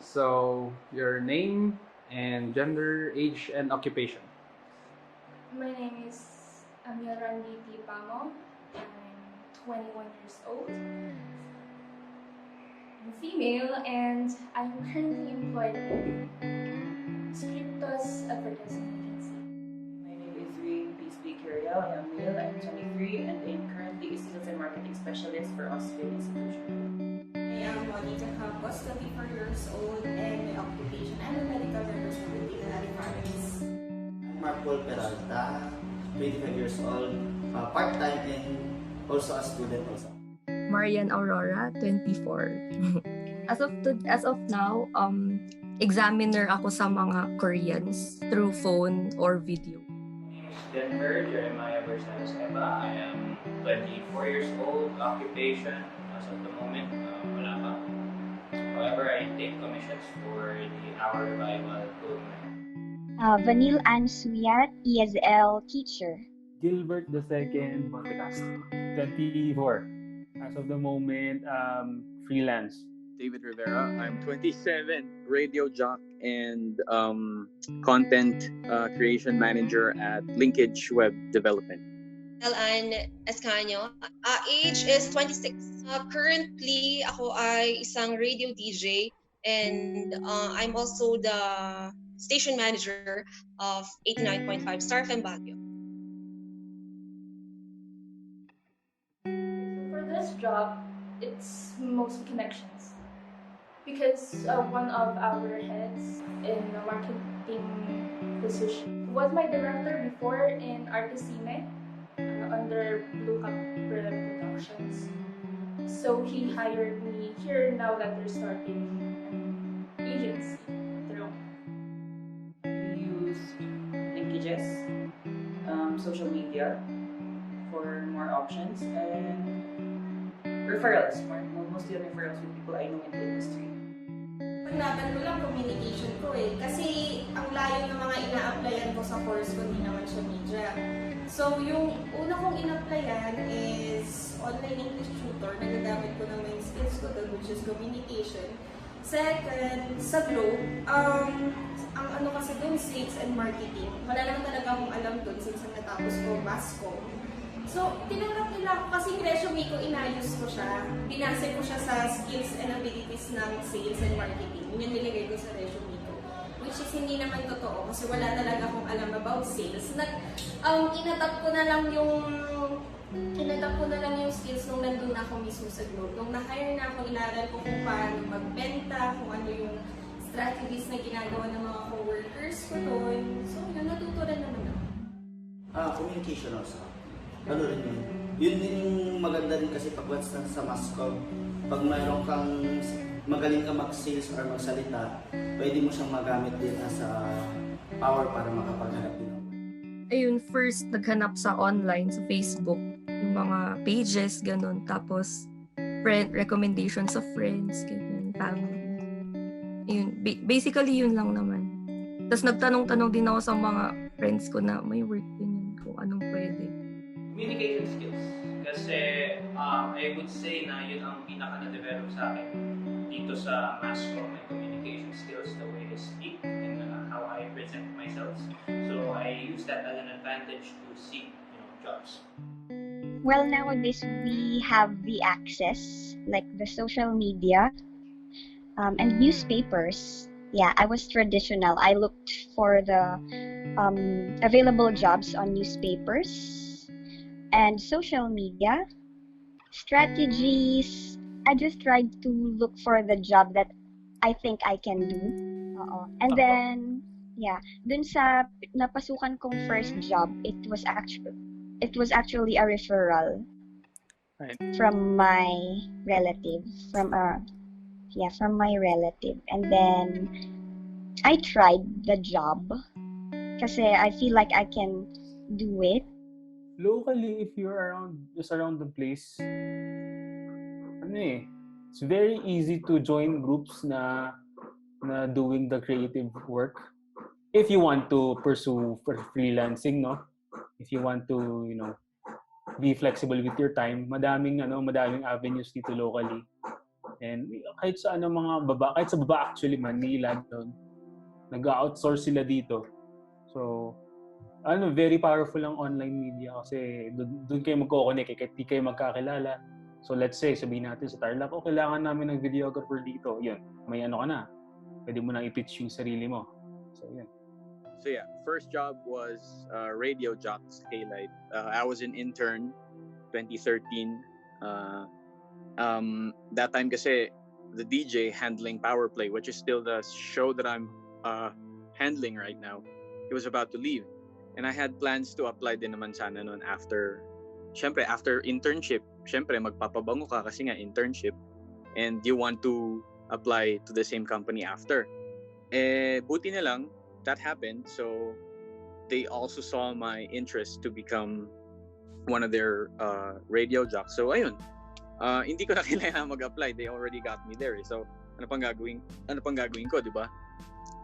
So, your name and gender, age, and occupation. My name is Rizalde C. I'm 21 years old. I'm female and I'm currently employed in Scriptos Advertising Agency. My name is Reian Rey C. I am male, I'm 23, and I'm currently a sales and marketing specialist for Austrian institution. I am Monica Campos, 24 years old, and my occupation, I'm a medical representative at Viernes. I'm Marpol Peralta, 25 years old, part-time and also a student also. Marian Aurora, 24. As of now, examiner ako sa mga Koreans through phone or video. My name is Denver Jeremiah Versailles Eva. I am 24 years old. Occupation, as of the moment, wala pa. However, I take commissions for the Our Revival program. Vanille Ann Suyat, ESL teacher. Gilbert II Montecastro, 24. As of the moment, freelance. David Rivera. I'm 27, radio jock and content creation manager at Linkage Web Development. Ann Escanio. Age is 26. Currently, ako ay isang radio DJ and I'm also the station manager of 89.5 Star FM Baguio. For this job, it's mostly connections. Because one of our heads in the marketing position was my director before in Artesime under Blue Cup Productions. So he hired me here now that they're starting an agency of their own. We use linkages, social media for more options, and referrals. Mostly referrals with people I know in the industry. Paglaban ko lang communication ko kasi ang layo ng mga ina-applyan ko sa course ko, hindi naman siya media. So, yung una kong in-applyan is online English tutor. Nagagamit ko ng main skills ko doon, which is communication. Second, sa Globe, ang ano kasi doon, sales and marketing. Wala naman talaga akong alam doon since natapos ko Basco. So, tinanggap nila ako kasi yung resume ko, inayos ko siya. Binase ko siya sa skills and abilities ng sales and marketing. Yun yung nilagay ko sa resume ko. Which is hindi naman totoo kasi wala talaga akong alam about sales. Inatap ko na lang yung skills nung nandun na ako mismo sa Globe. Nung na-hire na ako, inaral ko kung paano magbenta, kung ano yung strategies na ginagawa ng mga co-workers ko doon. So, yun, natuto rin naman ako. Communication also. Ano rin yun? Yun din yung maganda rin kasi pag once na sa Mascom, pag mayroon kang magaling ka mag-sales or magsalita, pwede mo siyang magamit din as a power para makapaghanap din. Ayun, first naghanap sa online, sa Facebook, yung mga pages, ganun. Tapos, recommendations of friends, ganyan, family. Ayun, basically yun lang naman. Tapos nagtanong-tanong din ako sa mga friends ko na may work din yun, kung anong pwede. Communication skills. Kasi I would say na yun ang pinaka na-develop sa akin dito sa Mascom, my communication skills, the way I speak, and how I present myself. So I use that as an advantage to seek jobs. Well, nowadays we have the access, like the social media and newspapers. Yeah, I was traditional. I looked for the available jobs on newspapers and social media strategies. I just tried to look for the job that I think I can do. And then, yeah, dun sa napasukan kong first job, it was actually a referral from my relative, from my relative. And then I tried the job kasi I feel like I can do it. Locally, if you're just around the place, it's very easy to join groups na doing the creative work. If you want to pursue freelancing, no? If you want to, be flexible with your time, madaming avenues dito locally. And kahit sa kahit sa baba actually man, may ilan doon. Nag-outsource sila dito. So, very powerful ang online media kasi doon kayo magko-connect, kahit di kayo magkakilala. So let's say, sabihin natin sa Tarlac, kailangan namin ng videographer dito. Yun, may ka na. Pwede mo nang i-pitch yung sarili mo. So, yun. So yeah, first job was Radio Jocks K-Light. I was an intern 2013. That time kasi the DJ handling Power Play, which is still the show that I'm handling right now, he was about to leave. And I had plans to apply din naman sana noon after internship. Syempre, magpapabango ka kasi nga internship. And you want to apply to the same company after. Buti na lang, that happened. So they also saw my interest to become one of their radio jocks. So ayun, hindi ko na kailangan mag-apply. They already got me there. So ano pang gagawin ko, di ba?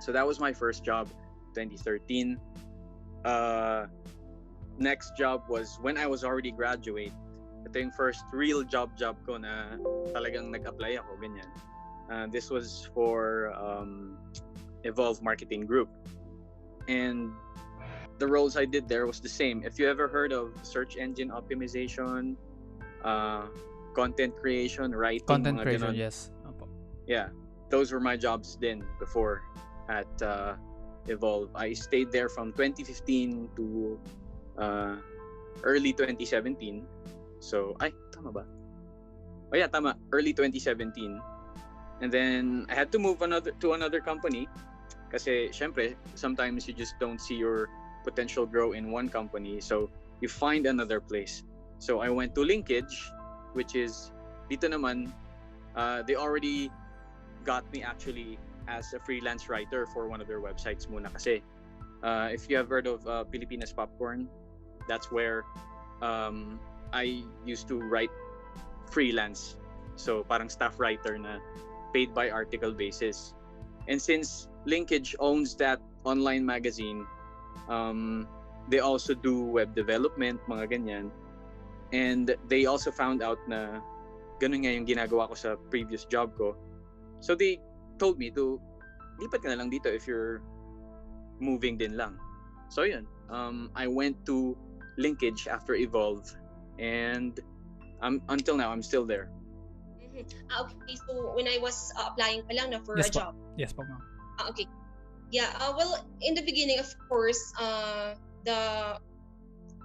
So that was my first job, 2013. Next job was when I was already graduate. Ito yung first real job ko na talagang nag-apply ako, ganyan. This was for Evolve Marketing Group. And the roles I did there was the same. If you ever heard of search engine optimization, content creation, writing, Content mga creation, ganon. yes. Opo. Yeah, those were my jobs then before at Evolve. I stayed there from 2015 to early 2017. So, tama ba? Oh yeah, tama. Early 2017. And then I had to move to another company kasi syempre sometimes you just don't see your potential grow in one company, so you find another place. So I went to Linkage, which is dito naman they already got me actually as a freelance writer for one of their websites muna kasi if you have heard of Pilipinas Popcorn, that's where I used to write freelance, so parang staff writer na paid by article basis. And since Linkage owns that online magazine, they also do web development, mga ganyan. And they also found out na ganun nga yung ginagawa ko sa previous job ko. So they told me to lipat ka na lang dito if you're moving din lang. So yun, I went to Linkage after Evolve, and until now I'm still there. Okay, so when I was applying pa lang na for Yes a po. job. Yes po, ma'am. Okay. Yeah, well, in the beginning, of course,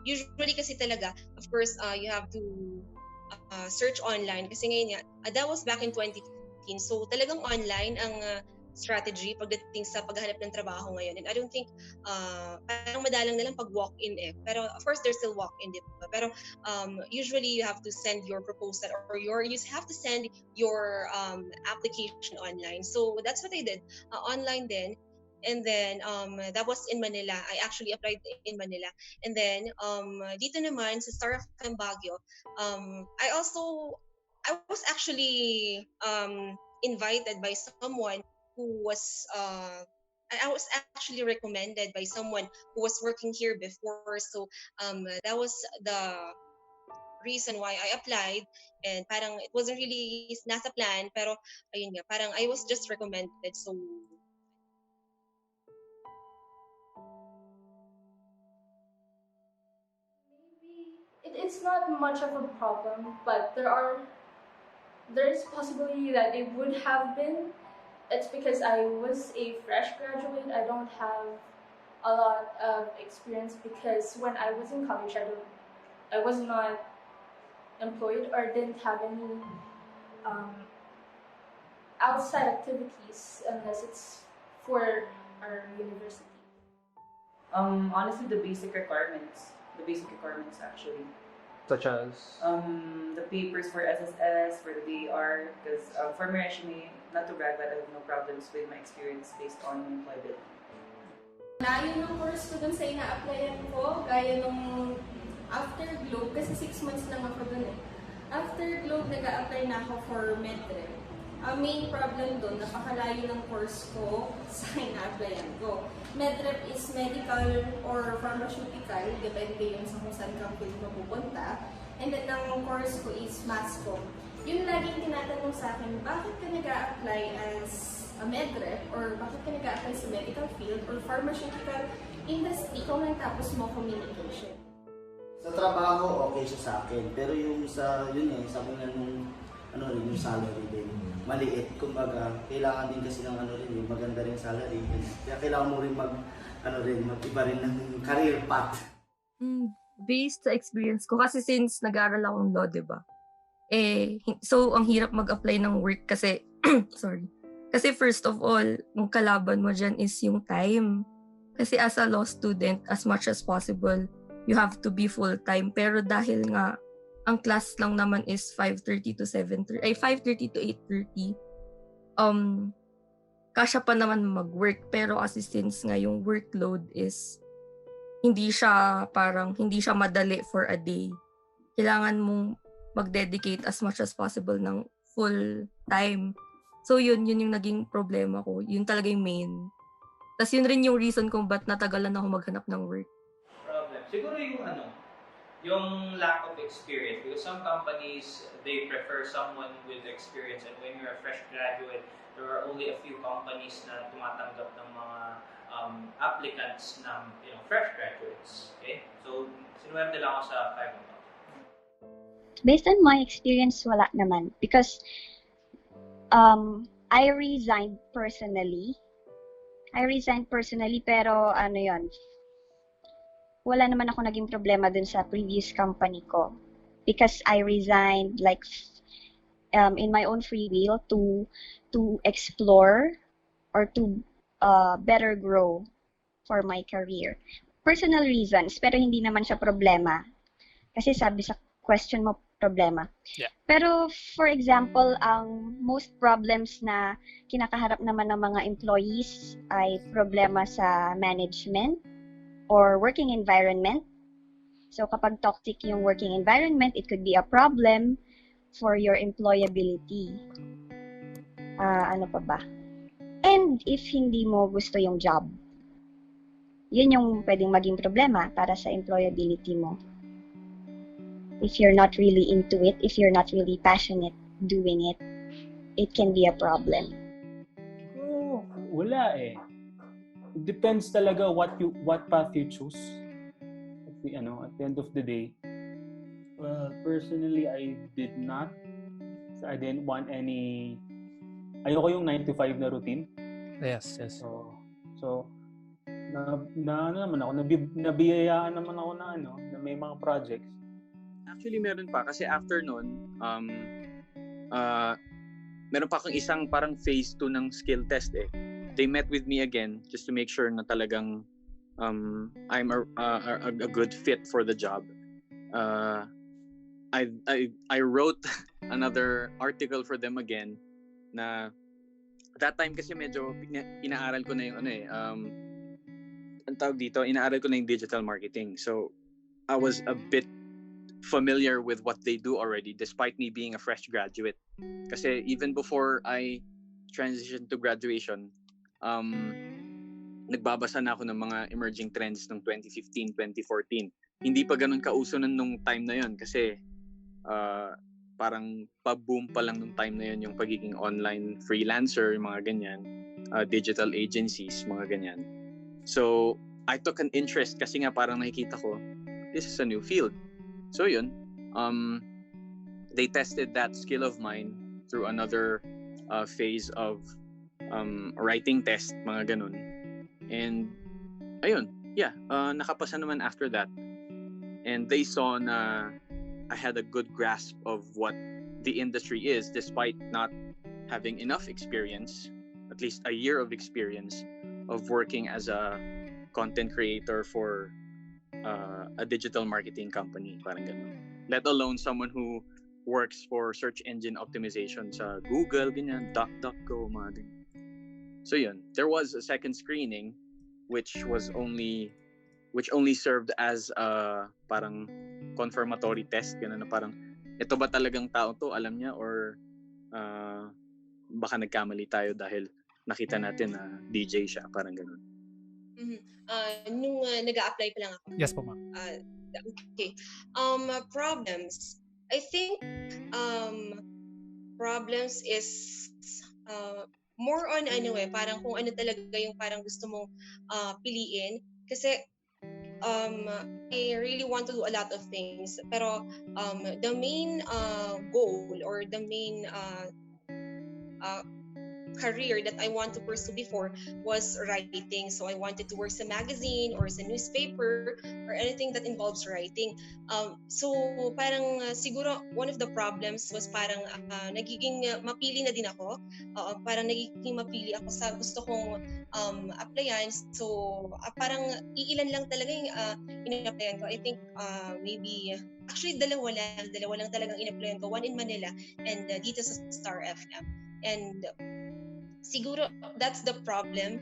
usually kasi talaga, of course, you have to search online kasi ngayon nga, that was back in 2015. So talagang online ang strategy pagdating sa paghahanap ng trabaho ngayon. And I don't think parang madalang na lang pag walk-in Pero of course there's still walk-in diba? Pero usually you have to send your proposal or you have to send your application online. So that's what I did online then. And then that was in Manila. I actually applied in Manila. And then dito naman sa Star FM Baguio, I was actually invited by someone who was I was actually recommended by someone who was working here before. So that was the reason why I applied, and parang it wasn't really nasa plan, pero ayun nga, parang I was just recommended. So it's not much of a problem, but there is possibility that it would have been. It's because I was a fresh graduate. I don't have a lot of experience because when I was in college, I was not employed or didn't have any outside activities unless it's for our university. Honestly, the basic requirements actually. Such as? The papers for SSS, for the DAR, because for my resume, not to brag, but I have no problems with my experience based on employability. Layo ng course ko dun sa ina-applyan ko, gaya nung after Globe, kasi 6 months lang ako dun After Globe, nag-a-apply na ako for MedRep. Ang main problem dun, napakalayo ng course ko sa ina-applyan ko. MedRep is medical or pharmaceutical, depende yun sa kung saan ka field mapupunta. And then ang course ko is mass comm. Yun laging tinatanong sa akin, bakit ka nag-a-apply as a medrep or bakit ka nag-a-apply sa medical field or pharmaceutical industry kung tapos mo communication? Sa trabaho, okay siya sa akin. Pero yung sa, sabi nga nung, yung salary din. Maliit. Kumbaga, kailangan din kasi ng yung maganda rin salary. Kaya kailangan mo rin mag-iba rin ng career path. Based sa experience ko, kasi since nag-aaral akong law, diba? So, ang hirap mag-apply ng work kasi, sorry. Kasi first of all, yung kalaban mo dyan is yung time. Kasi as a law student, as much as possible, you have to be full-time. Pero dahil nga, ang class lang naman is 5:30 to 7:30, 5:30 to 8:30, kasya pa naman mag-work. Pero kasi since nga yung workload is, hindi siya madali for a day. Kailangan mong mag-dedicate as much as possible ng full-time. So yun yung naging problema ko. Yun talaga yung main. Tas yun rin yung reason kung ba't natagalan ako maghanap ng work. Siguro yung lack of experience, because some companies, they prefer someone with experience, and when you're a fresh graduate, there are only a few companies na tumatanggap ng mga applicants na fresh graduates. Okay? So, sinuwerte lang ako sa 5 months. Based on my experience, wala naman. Because I resigned personally, pero wala naman ako naging problema dun sa previous company ko. Because I resigned in my own free will to explore or to better grow for my career. Personal reasons, pero hindi naman siya problema. Kasi sabi sa question mo, problema. Yeah. Pero for example, ang most problems na kinakaharap naman ng mga employees ay problema sa management or working environment. So kapag toxic yung working environment, it could be a problem for your employability. Ano pa ba? And if hindi mo gusto yung job, yun yung pwedeng maging problema para sa employability mo. If you're not really into it, if you're not really passionate doing it, it can be a problem. Wala eh. It depends talaga what path you choose. At the end of the day. Well, personally, I did not. So I didn't want any. Ayoko yung 9 to 5 na routine. Yes. So nabiyayaan naman ako na may mga projects. Actually, meron pa. Kasi after nun, meron pa akong isang parang phase 2 ng skill test eh. They met with me again just to make sure na talagang I'm a good fit for the job. I wrote another article for them again na that time kasi medyo inaaral ko na yung ang tawag dito, inaaral ko na yung digital marketing. So I was a bit familiar with what they do already despite me being a fresh graduate. Kasi even before I transitioned to graduation, nagbabasa na ako ng mga emerging trends ng 2015, 2014. Hindi pa ganun kauso nung time na yun kasi parang pa-boom pa lang nung time na yun yung pagiging online freelancer, mga ganyan, digital agencies, mga ganyan. So, I took an interest kasi nga parang nakikita ko, this is a new field. So yun, they tested that skill of mine through another phase of writing test, mga ganun. And ayun, nakapasa naman after that. And they saw na I had a good grasp of what the industry is despite not having enough experience, at least a year of experience of working as a content creator for a digital marketing company, parang ganun. Let alone someone who works for search engine optimization sa Google, ganyan, DuckDuckGo, mga ganyan. So yun, there was a second screening which only served as a parang confirmatory test, gano'n na parang ito ba talagang tao to, alam niya, or baka nagkamali tayo dahil nakita natin na DJ siya, parang gano'n. Nung nag-a-apply pa lang ako. Yes po, ma'am. Okay. Problems. I think problems is more on parang kung ano talaga yung parang gusto mong piliin. Kasi I really want to do a lot of things. Pero the main goal or the main career that I want to pursue before was writing. So I wanted to work sa magazine or sa newspaper or anything that involves writing. So parang siguro one of the problems was parang nagiging mapili na din ako. Parang nagiging mapili ako sa gusto kong applyan. So parang iilan lang talaga yung in-applyan ko. I think maybe actually dalawa lang talagang in-applyan ko. One in Manila and dito sa Star FM. And siguro that's the problem,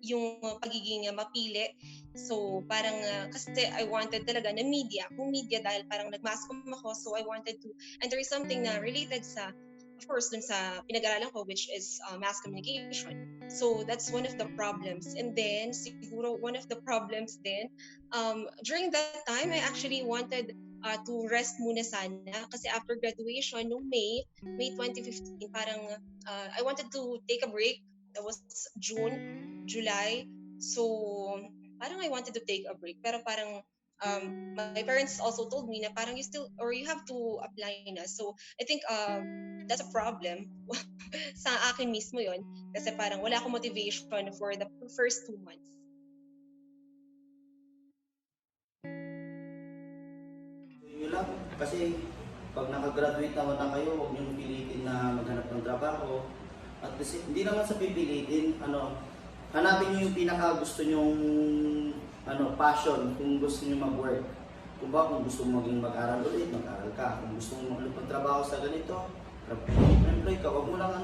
yung pagiging mapili. So parang kasi I wanted talaga na media, dahil parang nag-mass comm ako, so I wanted to enter something na related sa, of course, dun sa pinag-aralan ko, which is mass communication. So that's one of the problems. And then siguro one of the problems din, during that time I actually wanted to rest muna sana kasi after graduation noong May 2015 parang I wanted to take a break. That was June, July. So parang I wanted to take a break pero parang my parents also told me na parang you have to apply na. So I think that's a problem sa akin mismo yon kasi parang wala akong motivation for the first 2 months. Yun lang. Kasi pag nakagraduate naman na kayo, huwag niyong pilitin na maghanap ng trabaho. At kasi, hindi naman sa pipilitin, hanapin niyo yung pinaka gusto niyong passion kung gusto niyo mag-work. Kung gusto mo maging mag-aral ulit, mag-aral ka. Kung gusto mo magtrabaho sa ganito, employ ka. Huwag mo lang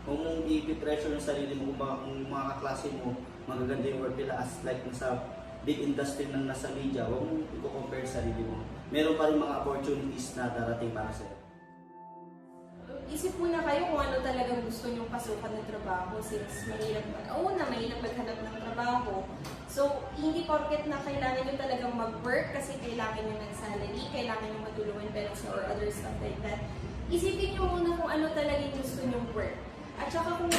huwag mong i-pressure yung sarili mo kung mga kaklase mo magaganda yung work nila as like nasa big industry na nasa media. Huwag mong i-compare sa sarili mo. Meron pa rin mga opportunities na darating para sa'yo. Isip muna kayo kung ano talagang gusto nyong pasukan ng trabaho since mahirap maghanap ng trabaho. So, hindi porket na kailangan nyo talagang mag-work kasi kailangan nyo ng salary, kailangan nyo matulungan parents or other stuff like that. Isipin nyo muna kung ano talagang gusto nyong work. At saka kung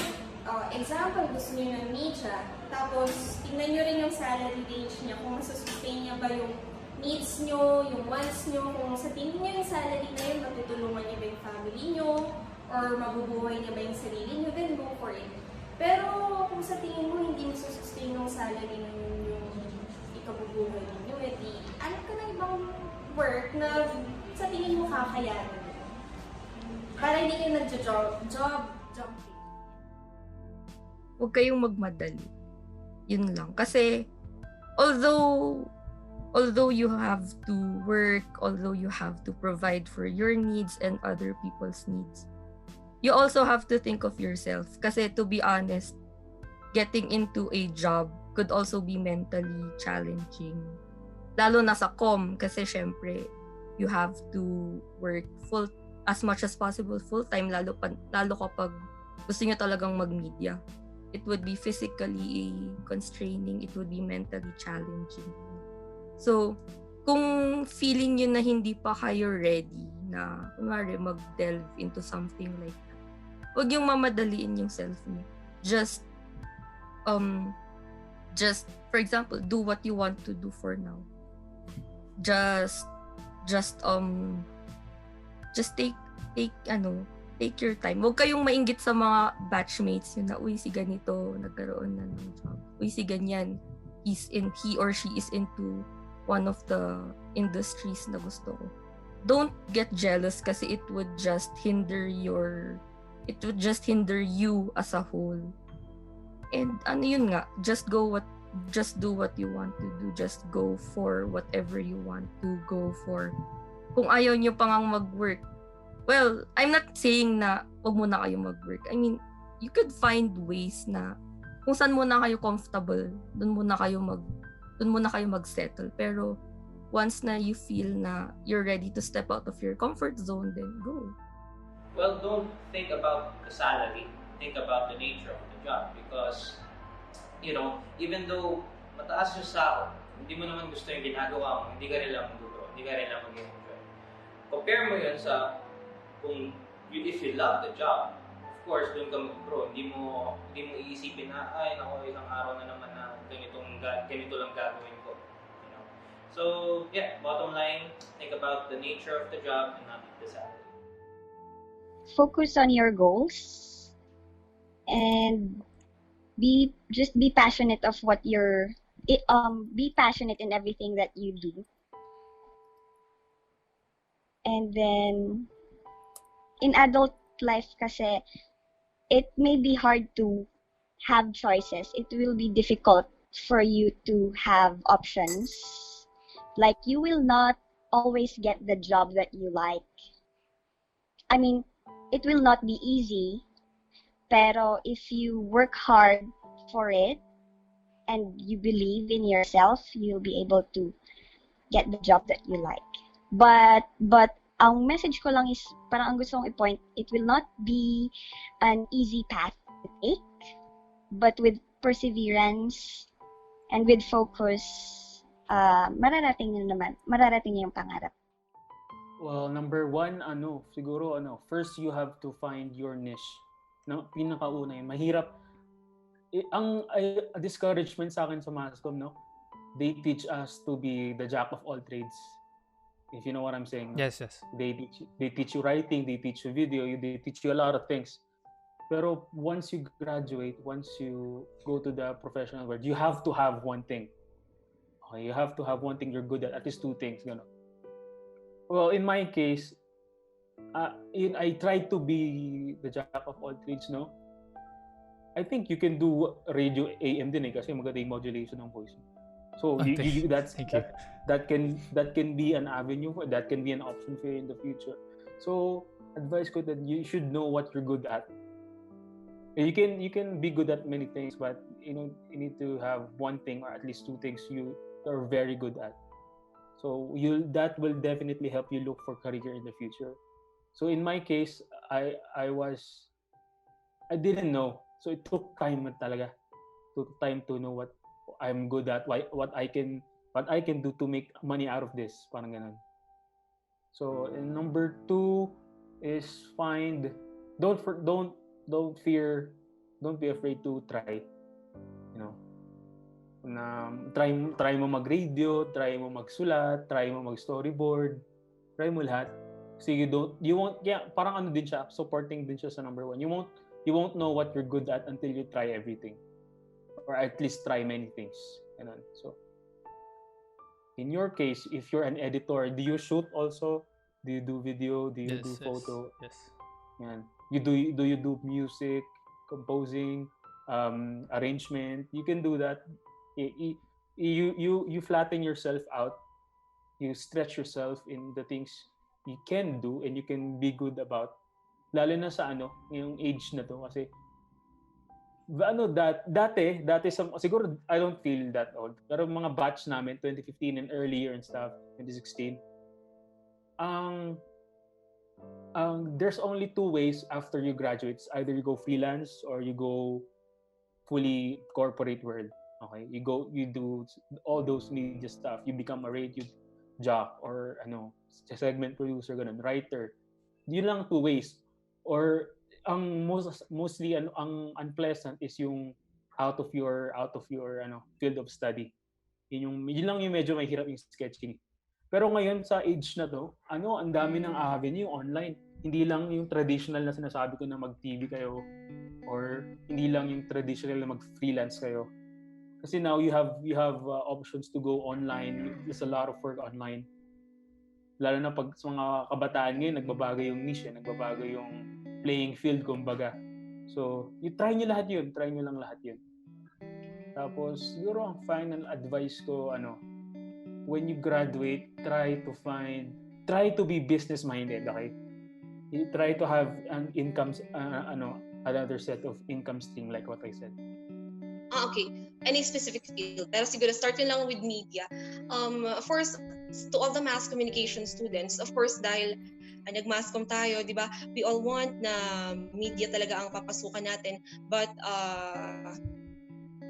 example, gusto nyo ng media, tapos tingnan nyo rin yung salary range niya, kung masustain niya ba yung needs nyo, yung wants nyo, kung sa tingin nyo yung salary na yun, matutulungan niya ba yung family nyo, or mabubuhay niya ba yung sarili nyo, then go for it. Pero kung sa tingin mo hindi mo sustain yung salary na yun yung ikabubuhay ninyo, edi alam ka na ibang work na sa tingin mo kakayanin. Para hindi kayo nag-job jumping. Huwag kayong magmadali. Yun lang. Kasi, although you have to work, although you have to provide for your needs and other people's needs, you also have to think of yourself. Kasi to be honest, getting into a job could also be mentally challenging. Lalo na sa comm, kasi syempre, you have to work as much as possible full-time, lalo kapag gusto nyo talagang mag-media. It would be physically constraining, it would be mentally challenging. So, kung feeling nyo na hindi pa kayo ready na, kunwari, mag-delve into something like that, huwag yung mamadaliin yung self nyo. Just, for example, do what you want to do for now. Just take your time. Huwag kayong mainggit sa mga batchmates yun na, uy, si ganito, nagkaroon na ng job. Uy, si ganyan, he or she is into one of the industries na gusto ko. Don't get jealous kasi it would just hinder you as a whole. And yun nga, just do what you want to do. Just go for whatever you want to go for. Kung ayaw nyo pang mag-work, well, I'm not saying na huwag muna kayo mag-work. I mean, you could find ways na kung saan muna kayo comfortable, dun muna kayo mag-settle. Pero once na you feel na you're ready to step out of your comfort zone, then go. Well, don't think about the salary. Think about the nature of the job because, even though mataas yung sahod, hindi mo naman gusto yung ginagawa mo, hindi ka rin lang mag-grow, hindi ka rin lang mag-enjoy. Compare mo yun sa kung if you love the job, of course, doon ka mag-grow. Hindi mo iisipin na, ay, nako, isang araw na naman na ganito lang gagawin ko. You know? So, yeah, bottom line, think about the nature of the job and not the salary. Focus on your goals and be passionate of what be passionate in everything that you do. And then in adult life kasi it may be hard to have choices. It will be difficult for you to have options. Like you will not always get the job that you like. I mean, it will not be easy, pero if you work hard for it and you believe in yourself, you'll be able to get the job that you like. But ang message ko lang is, parang ang gusto kong i-point, it will not be an easy path to take, but with perseverance and with focus, mararating niyo yung pangarap. Well, number one, siguro, first you have to find your niche. No, pinakauna yun. Mahirap. Ang discouragement sa akin sa Mascom, no? They teach us to be the jack of all trades. If you know what I'm saying. No? Yes. They teach you writing, they teach you video, they teach you a lot of things. Pero once you graduate, once you go to the professional world, you have to have one thing. Okay, you have to have one thing you're good at least two things, gano'n. Well, in my case, I try to be the jack of all trades, no? I think you can do radio AM din kasi maganda yung modulation ng voice. So that can be an avenue, that can be an option for you in the future. So advice ko that you should know what you're good at. You can be good at many things, but you need to have one thing or at least two things you are very good at. So that will definitely help you look for career in the future. So in my case, I didn't know. So it took time talaga. Took time to know what I'm good at, what I can do to make money out of this, parang ganun. So and number two is don't be afraid to try. You know. Try mo mag-radio, try mo magsulat, try mo mag-storyboard, try mo lahat. Kasi parang din siya, supporting din siya sa number one. You won't know what you're good at until you try everything. Or at least try many things. Ganun. So, in your case, if you're an editor, do you shoot also? Do you do video? Do you do photo? Yes. Yan. Do you do music, composing, arrangement? You can do that. You flatten yourself out, you stretch yourself in the things you can do and you can be good about, lalo na sa yung age na to kasi dati siguro I don't feel that old, pero mga batch namin 2015 and earlier and stuff, 2016, there's only two ways after you graduate. Either you go freelance or you go fully corporate world. Okay, you do all those media stuff. You become a radio jock or segment producer, ganun, writer. Yun lang two ways. Or ang mostly ang unpleasant is yung out of your field of study. Yun lang yung medyo mahirap yung sketching. Pero ngayon sa age na to, ang dami ng avenue online. Hindi lang yung traditional na sinasabi ko na mag-TV kayo or hindi lang yung traditional na mag-freelance kayo. Kasi now you have options to go online. There's a lot of work online. Lalo na pag sa mga kabataan ngayon, nagbabago yung niche, nagbabago yung playing field, kumbaga. So, try nyo lahat yun. Try nyo lang lahat yun. Tapos, siguro ang final advice ko, when you graduate, try to be business-minded, okay? You try to have an income, another set of income stream, like what I said. Okay. Any specific field. Pero siguro start yun lang with media. First, to all the mass communication students, of course, dahil nag-masscom tayo, di ba? We all want na media talaga ang papasukan natin. But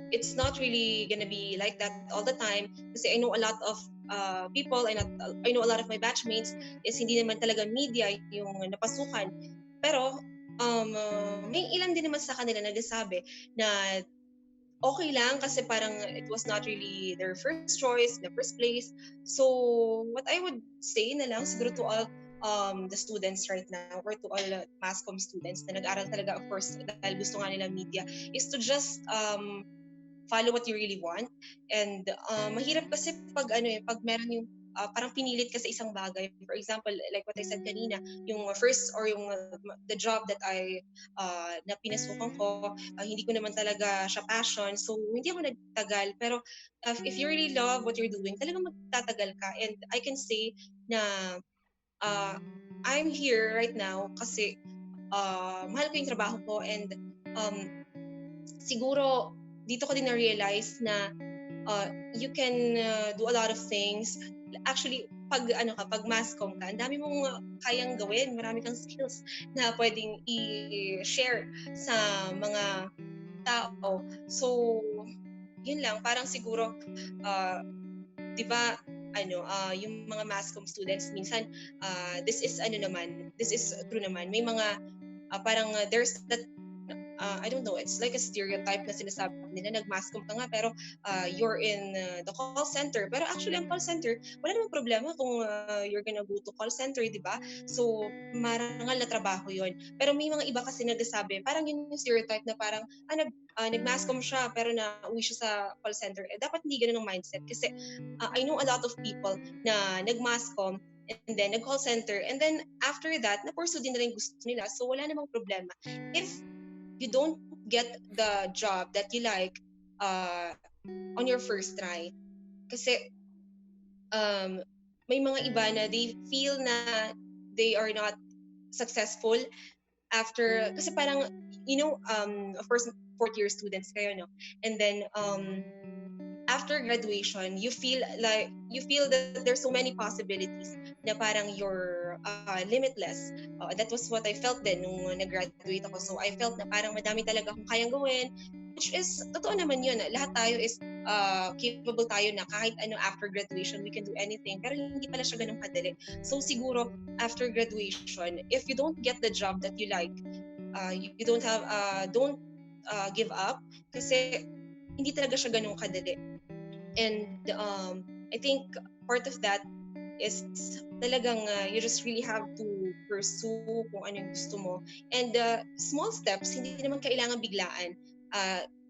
it's not really gonna be like that all the time. Kasi I know a lot of people, I know a lot of my batchmates is hindi naman talaga media yung napasukan. Pero may ilan din naman sa kanila na nagsasabi na okay lang kasi parang it was not really their first choice in the first place. So what I would say na lang siguro to all the students right now or to all mass comm students na nag-aral talaga, of course, dahil gusto nga nila media, is to just follow what you really want. And mahirap kasi pag pag meron yung parang pinilit ka sa isang bagay. For example, like what I said kanina, yung first or yung the job that na pinasukan ko, hindi ko naman talaga siya passion. So hindi ako nagtagal. Pero if you really love what you're doing, talagang magtatagal ka. And I can say na I'm here right now kasi mahal ko yung trabaho ko, and siguro dito ko din na-realize na you can do a lot of things. Actually, pag mass comm ka, ang dami mong kayang gawin, marami kang skills na pwedeng i-share sa mga tao. So, yun lang, parang siguro 'di ba yung mga mass comm students minsan this is true naman. May mga parang there's that I don't know, it's like a stereotype na sinasabi nila, nag-mass comm ka nga pero you're in the call center. Pero actually, ang call center, wala namang problema kung you're gonna go to call center, di ba? So, marangal na trabaho yon. Pero may mga iba kasi nagsasabi, parang yun yung stereotype na parang nag-mass comm siya pero nauwi siya sa call center. Dapat hindi ganun ang mindset. Kasi I know a lot of people na nag-mass comm and then nag-call center, and then after that, na-pursue din nila yung gusto nila. So, wala namang problema. If you don't get the job that you like on your first try, kasi may mga iba na they feel na they are not successful after, kasi parang of course fourth year students kayo, no? And then after graduation, you feel that there's so many possibilities na parang you're limitless. That was what I felt then nung nag-graduate ako. So I felt na parang madami talaga akong kayang gawin, which is totoo naman yun. Lahat tayo is capable tayo na kahit after graduation we can do anything, pero hindi pala siya ganun kadali. So siguro after graduation, if you don't get the job that you like, you don't give up, kasi hindi talaga siya ganun kadali. And I think part of that is talagang you just really have to pursue kung ano yung gusto mo. And small steps, hindi naman kailangan biglaan.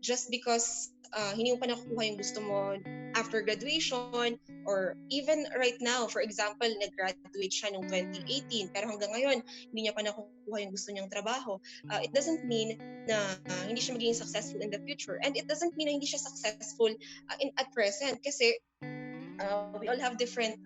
Just because hindi mo pa nakukuha yung gusto mo after graduation, or even right now, for example, nag-graduate siya noong 2018, pero hanggang ngayon, hindi niya pa nakukuha yung gusto niyang trabaho. It doesn't mean na hindi siya magiging successful in the future. And it doesn't mean na hindi siya successful at present, kasi we all have different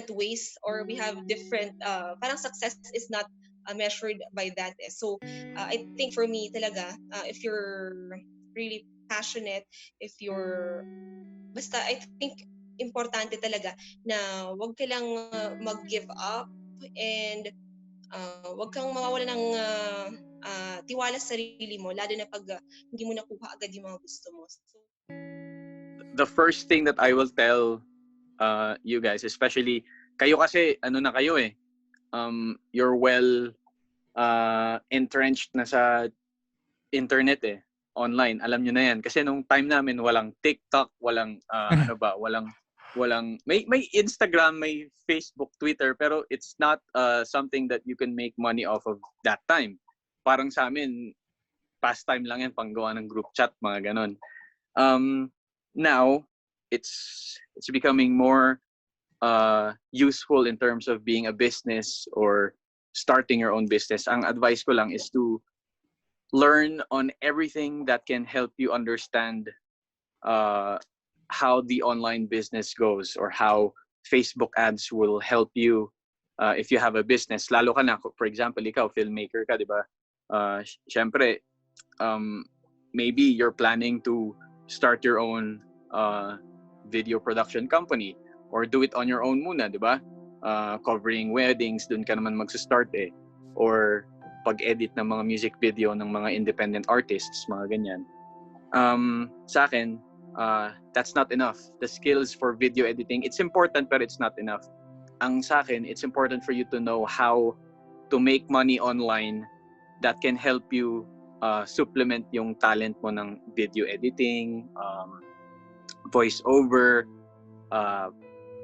ways, or we have different parang success is not measured by that. So I think for me talaga, if you're really passionate, if you're basta, I think importante talaga na wag ka lang mag-give up, and wag kang mawawala ng tiwala sa sarili mo, lalo na pag hindi mo nakuha agad yung mga gusto mo. So, the first thing that I will tell you guys, especially kayo, kasi na kayo you're well entrenched na sa internet online. Alam nyo na yan. Kasi nung time namin, walang TikTok, walang may Instagram, may Facebook, Twitter, pero it's not something that you can make money off of that time. Parang sa amin, pastime lang yan, panggawa ng group chat, mga ganon. Now, it's becoming more useful in terms of being a business or starting your own business. Ang advice ko lang is to learn on everything that can help you understand how the online business goes, or how Facebook ads will help you if you have a business. Lalo ka na, for example, ikaw, filmmaker ka, di ba? Syempre, maybe you're planning to start your own video production company, or do it on your own muna, di ba? Covering weddings, dun ka naman magsa-start or pag-edit ng mga music video ng mga independent artists, mga ganyan. Sa akin, that's not enough. The skills for video editing, it's important, pero it's not enough. Ang sa akin, it's important for you to know how to make money online that can help you supplement yung talent mo ng video editing, voice over,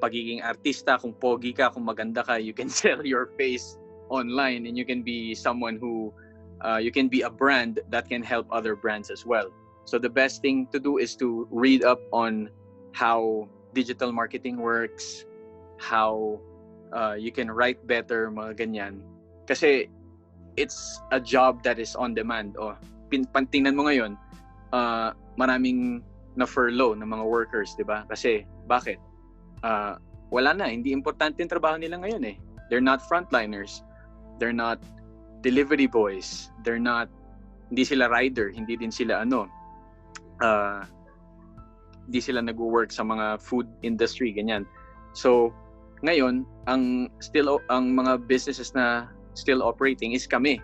pagiging artista. Kung pogi ka, kung maganda ka, you can sell your face online, and you can be someone who you can be a brand that can help other brands as well. So the best thing to do is to read up on how digital marketing works, how you can write better, mga ganyan. Kasi it's a job that is on demand. Tingnan mo ngayon, maraming na-furlough ng mga workers, di ba? Kasi, bakit? Wala na, hindi importante yung trabaho nila ngayon eh. They're not frontliners. They're not delivery boys. Hindi sila rider. Hindi din sila hindi sila nag-work sa mga food industry, ganyan. So, ngayon, ang mga businesses na still operating is kami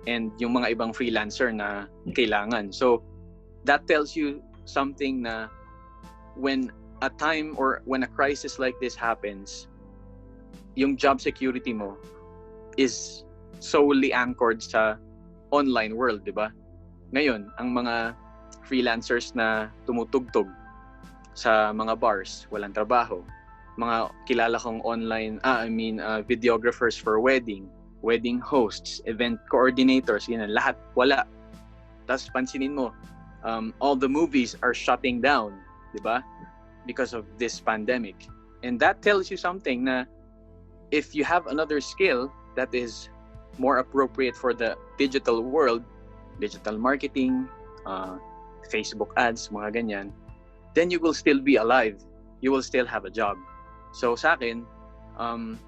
and yung mga ibang freelancer na kailangan. So, that tells you something na when a time or when a crisis like this happens, yung job security mo is solely anchored sa online world, di ba? Ngayon, ang mga freelancers na tumutugtog sa mga bars, walang trabaho. Mga kilala kong videographers for wedding hosts, event coordinators, yun, lahat wala. Tapos pansinin mo, all the movies are shutting down, di ba? Because of this pandemic. And that tells you something na if you have another skill that is more appropriate for the digital world, digital marketing, Facebook ads, mga ganyan, then you will still be alive. You will still have a job. So sa akin,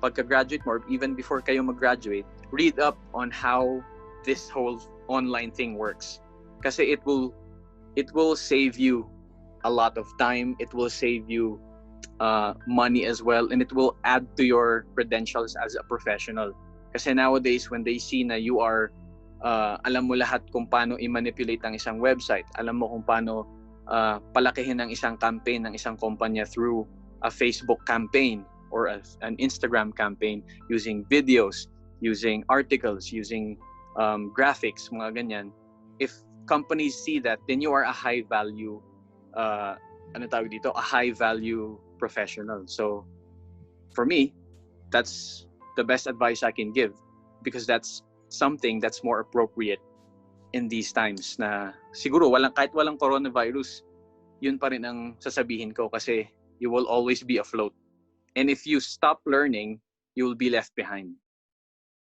pagka-graduate mo, or even before kayo mag-graduate, read up on how this whole online thing works. Kasi it will save you a lot of time. It will save you money as well, and it will add to your credentials as a professional. Kasi nowadays, when they see na you are, alam mo lahat kung paano i-manipulate ang isang website, alam mo kung paano palakihin ang isang campaign ng isang kumpanya through a Facebook campaign or an Instagram campaign, using videos, using articles, using graphics, mga ganyan. If companies see that, then you are a high value a high value professional. So for me, that's the best advice I can give, because that's something that's more appropriate in these times na siguro kahit walang coronavirus, yun pa rin ang sasabihin ko, kasi you will always be afloat. And if you stop learning, you will be left behind.